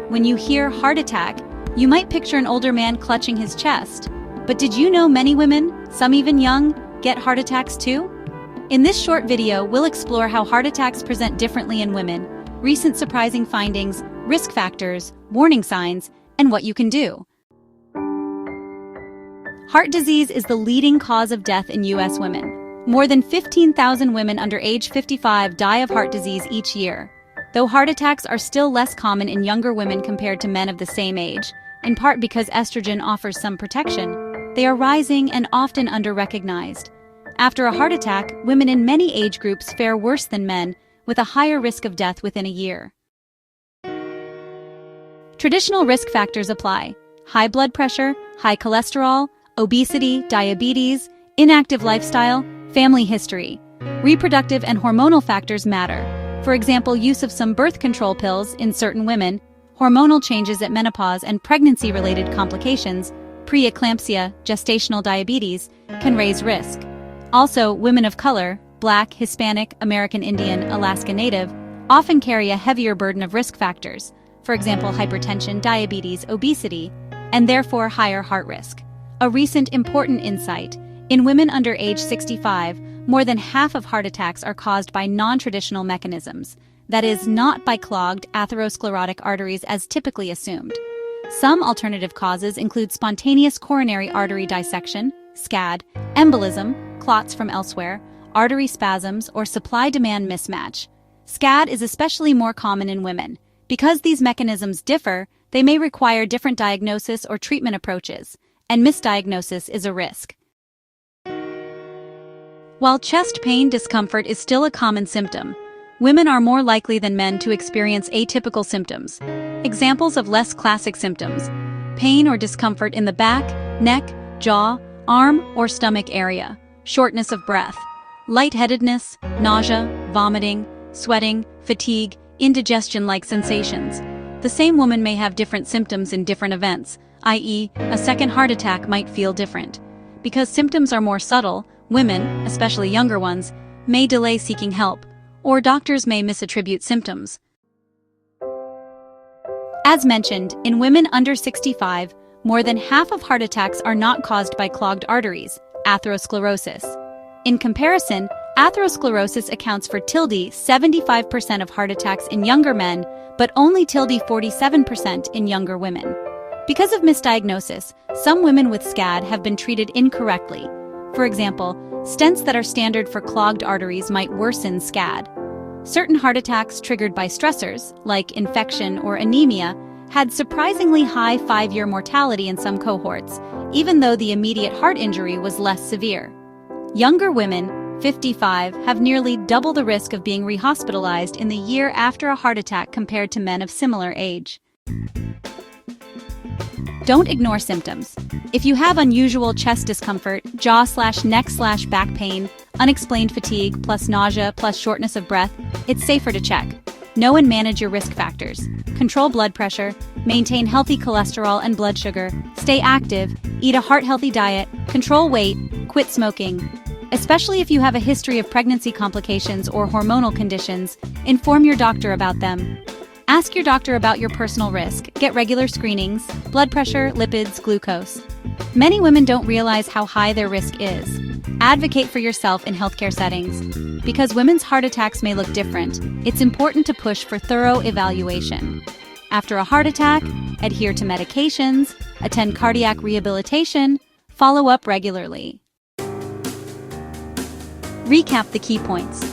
When you hear heart attack, you might picture an older man clutching his chest. But did you know many women, some even young, get heart attacks too? In this short video, we'll explore how heart attacks present differently in women, recent surprising findings, risk factors, warning signs, and what you can do. Heart disease is the leading cause of death in U.S. women. More than 15,000 women under age 55 die of heart disease each year. Though heart attacks are still less common in younger women compared to men of the same age, in part because estrogen offers some protection, they are rising and often under-recognized. After a heart attack, women in many age groups fare worse than men, with a higher risk of death within a year. Traditional risk factors apply: high blood pressure, high cholesterol, obesity, diabetes, inactive lifestyle, family history. Reproductive and hormonal factors matter. For example, use of some birth control pills in certain women, hormonal changes at menopause and pregnancy-related complications, preeclampsia, gestational diabetes, can raise risk. Also, women of color, Black, Hispanic, American Indian, Alaska Native, often carry a heavier burden of risk factors, for example, hypertension, diabetes, obesity, and therefore higher heart risk. A recent important insight: in women under age 65, more than half of heart attacks are caused by non-traditional mechanisms, that is, not by clogged atherosclerotic arteries as typically assumed. Some alternative causes include spontaneous coronary artery dissection, SCAD, embolism, clots from elsewhere, artery spasms, or supply-demand mismatch. SCAD is especially more common in women. Because these mechanisms differ, they may require different diagnosis or treatment approaches, and misdiagnosis is a risk. While chest pain discomfort is still a common symptom, women are more likely than men to experience atypical symptoms. Examples of less classic symptoms: pain or discomfort in the back, neck, jaw, arm, or stomach area, shortness of breath, lightheadedness, nausea, vomiting, sweating, fatigue, indigestion-like sensations. The same woman may have different symptoms in different events, i.e., a second heart attack might feel different. Because symptoms are more subtle, women, especially younger ones, may delay seeking help, or doctors may misattribute symptoms. As mentioned, in women under 65, more than half of heart attacks are not caused by clogged arteries, atherosclerosis. In comparison, atherosclerosis accounts for 75% of heart attacks in younger men, but only 47% in younger women. Because of misdiagnosis, some women with SCAD have been treated incorrectly. For example, stents that are standard for clogged arteries might worsen SCAD. Certain heart attacks triggered by stressors, like infection or anemia, had surprisingly high 5-year mortality in some cohorts, even though the immediate heart injury was less severe. Younger women, 55, have nearly double the risk of being rehospitalized in the year after a heart attack compared to men of similar age. Don't ignore symptoms. If you have unusual chest discomfort, jaw/neck/back pain, unexplained fatigue, plus nausea, plus shortness of breath, it's safer to check. Know and manage your risk factors. Control blood pressure, maintain healthy cholesterol and blood sugar, stay active, eat a heart-healthy diet, control weight, quit smoking. Especially if you have a history of pregnancy complications or hormonal conditions, inform your doctor about them. Ask your doctor about your personal risk, get regular screenings, blood pressure, lipids, glucose. Many women don't realize how high their risk is. Advocate for yourself in healthcare settings. Because women's heart attacks may look different, it's important to push for thorough evaluation. After a heart attack, adhere to medications, attend cardiac rehabilitation, follow up regularly. Recap the key points.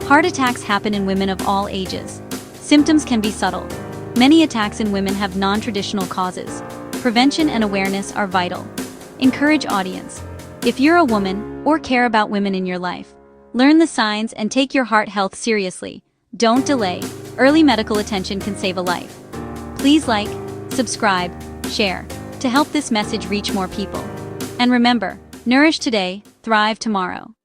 Heart attacks happen in women of all ages. Symptoms can be subtle. Many attacks in women have non-traditional causes. Prevention and awareness are vital. Encourage audience. If you're a woman or care about women in your life, learn the signs and take your heart health seriously. Don't delay. Early medical attention can save a life. Please like, subscribe, share to help this message reach more people. And remember, nourish today, thrive tomorrow.